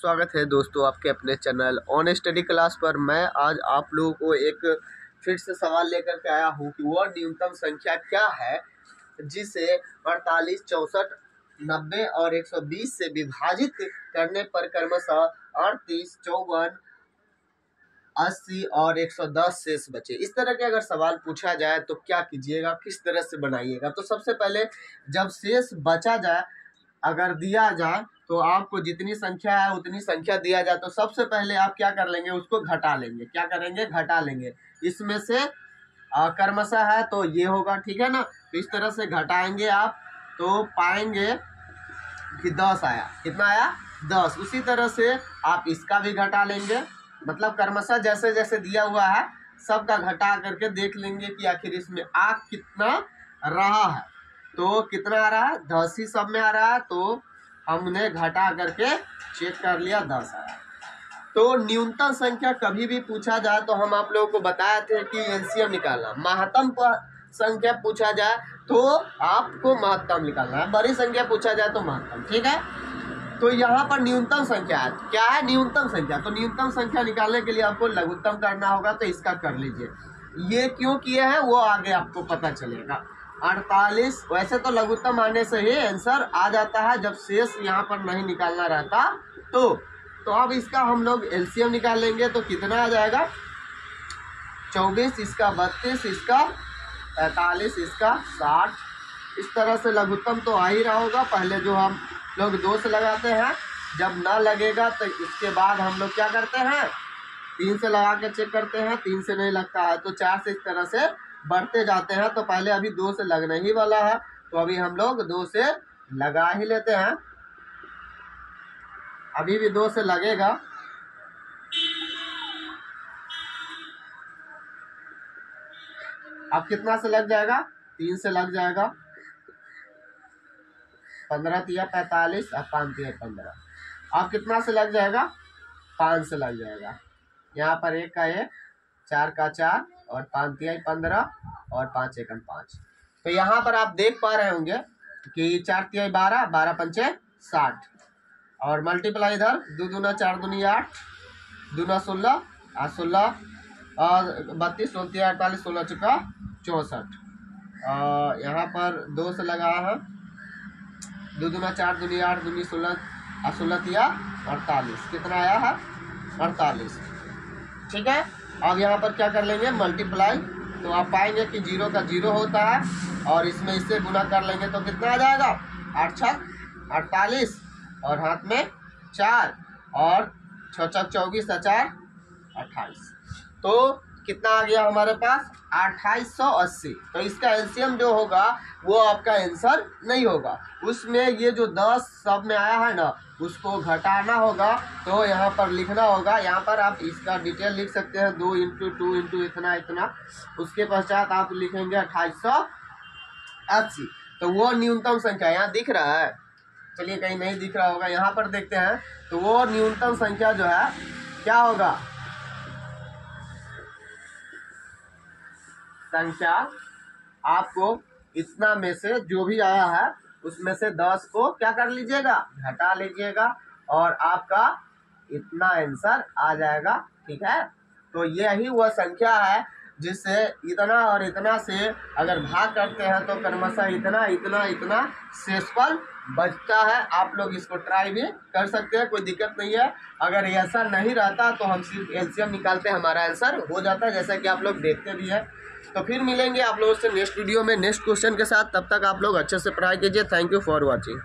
स्वागत है दोस्तों आपके अपने चैनल ऑन स्टडी क्लास पर। मैं आज आप लोगों को एक फिर से सवाल लेकर के आया हूँ कि वह न्यूनतम संख्या क्या है जिसे 48, 64, 90 और 120 से विभाजित करने पर क्रमशः 38, 54, 80 और 110 शेष बचे। इस तरह के अगर सवाल पूछा जाए तो क्या कीजिएगा, किस तरह से बनाइएगा। तो सबसे पहले जब शेष बचा जाए, अगर दिया जाए तो आपको जितनी संख्या है उतनी संख्या दिया जाए तो सबसे पहले आप क्या कर लेंगे, उसको घटा लेंगे। क्या करेंगे? घटा लेंगे। इसमें से क्रमशः है तो ये होगा, ठीक है ना। तो इस तरह से घटाएंगे आप तो पाएंगे कि 10 आया। कितना आया? 10। उसी तरह से आप इसका भी घटा लेंगे, मतलब क्रमशः जैसे जैसे दिया हुआ है सबका घटा करके देख लेंगे कि आखिर इसमें आ कितना रहा है। तो कितना आ रहा है? 10 ही सब में आ रहा है, तो हमने घटा करके चेक कर लिया, 10 आया। तो न्यूनतम संख्या कभी भी पूछा जाए तो हम आप लोगों को बताए थे कि एलसीएम निकालना। महत्तम संख्या पूछा जाए तो आपको महत्तम निकालना है, बड़ी संख्या पूछा जाए तो महत्तम, ठीक है। तो यहाँ पर न्यूनतम संख्या है। क्या है? न्यूनतम संख्या। तो न्यूनतम संख्या निकालने के लिए आपको लघुत्तम करना होगा, तो इसका कर लीजिए। ये क्यों किए हैं वो आगे आपको पता चलेगा। 48 वैसे तो लघुत्तम आने से ही आंसर आ जाता है जब शेष यहाँ पर नहीं निकालना रहता तो अब इसका हम लोग एलसीएम निकाल लेंगे। तो कितना आ जाएगा? 24, इसका 32, इसका 45, इसका 60। इस तरह से लघुत्तम तो आ ही रहा होगा। पहले जो हम लोग 2 से लगाते हैं, जब ना लगेगा तो इसके बाद हम लोग क्या करते हैं, 3 से लगा के चेक करते हैं। 3 से नहीं लगता है तो 4 से इस तरह से बढ़ते जाते हैं। तो पहले अभी 2 से लगने ही वाला है, तो अभी हम लोग 2 से लगा ही लेते हैं। अभी भी 2 से लगेगा। अब कितना से लग जाएगा? 3 से लग जाएगा। 15 तिया 45 और 5 तिया 15। अब कितना से लग जाएगा? 5 से लग जाएगा। यहाँ पर 1 का 1, 4 का 4 और 5 तिया 15 और 5 एकम 5। तो यहाँ पर आप देख पा रहे होंगे कि 4 तिया 12, 12 पंचे 60 और मल्टीप्लाई इधर 2 दूना 4 दूनी 8, 2 ना 16 और 16 और 32, 16 48, 16 चुका 64। यहाँ पर 2 से लगा है, 2 दूना 4 दूनी 8, दूनी 16 और 16 तिया 48। कितना आया है? 48, ठीक है। अब यहाँ पर क्या कर लेंगे? मल्टीप्लाई। तो आप पाएंगे कि 0 का 0 होता है और इसमें इससे गुना कर लेंगे तो कितना आ जाएगा? 8 छक 48 और हाथ में 4 और 6 छक 24 और 4 28। तो कितना आ गया हमारे पास? 2880। तो इसका एलसीएम जो होगा वो आपका आंसर नहीं होगा। उसमें ये जो 10 सब में आया है ना, उसको घटाना होगा। तो यहाँ पर लिखना होगा, यहाँ पर आप इसका डिटेल लिख सकते हैं, 2 × 2 × इतना इतना। उसके पश्चात आप लिखेंगे 2880। तो वो न्यूनतम संख्या यहाँ दिख रहा है। चलिए, कहीं नहीं दिख रहा होगा, यहाँ पर देखते हैं। तो वो न्यूनतम संख्या जो है क्या होगा? संख्या आपको इतना में से जो भी आया है उसमें से 10 को क्या कर लीजिएगा? घटा लीजिएगा और आपका इतना आंसर आ जाएगा, ठीक है। तो यही वह संख्या है जिससे इतना और इतना से अगर भाग करते हैं तो क्रमशः इतना इतना इतना शेषफल बचता है। आप लोग इसको ट्राई भी कर सकते हैं, कोई दिक्कत नहीं है। अगर ऐसा नहीं रहता तो हम सिर्फ एलसीएम निकालते, हमारा आंसर हो जाता है, जैसा कि आप लोग देखते भी हैं। तो फिर मिलेंगे आप लोगों से नेक्स्ट वीडियो में नेक्स्ट क्वेश्चन के साथ। तब तक आप लोग अच्छे से पढ़ाई कीजिए। Thank you for watching.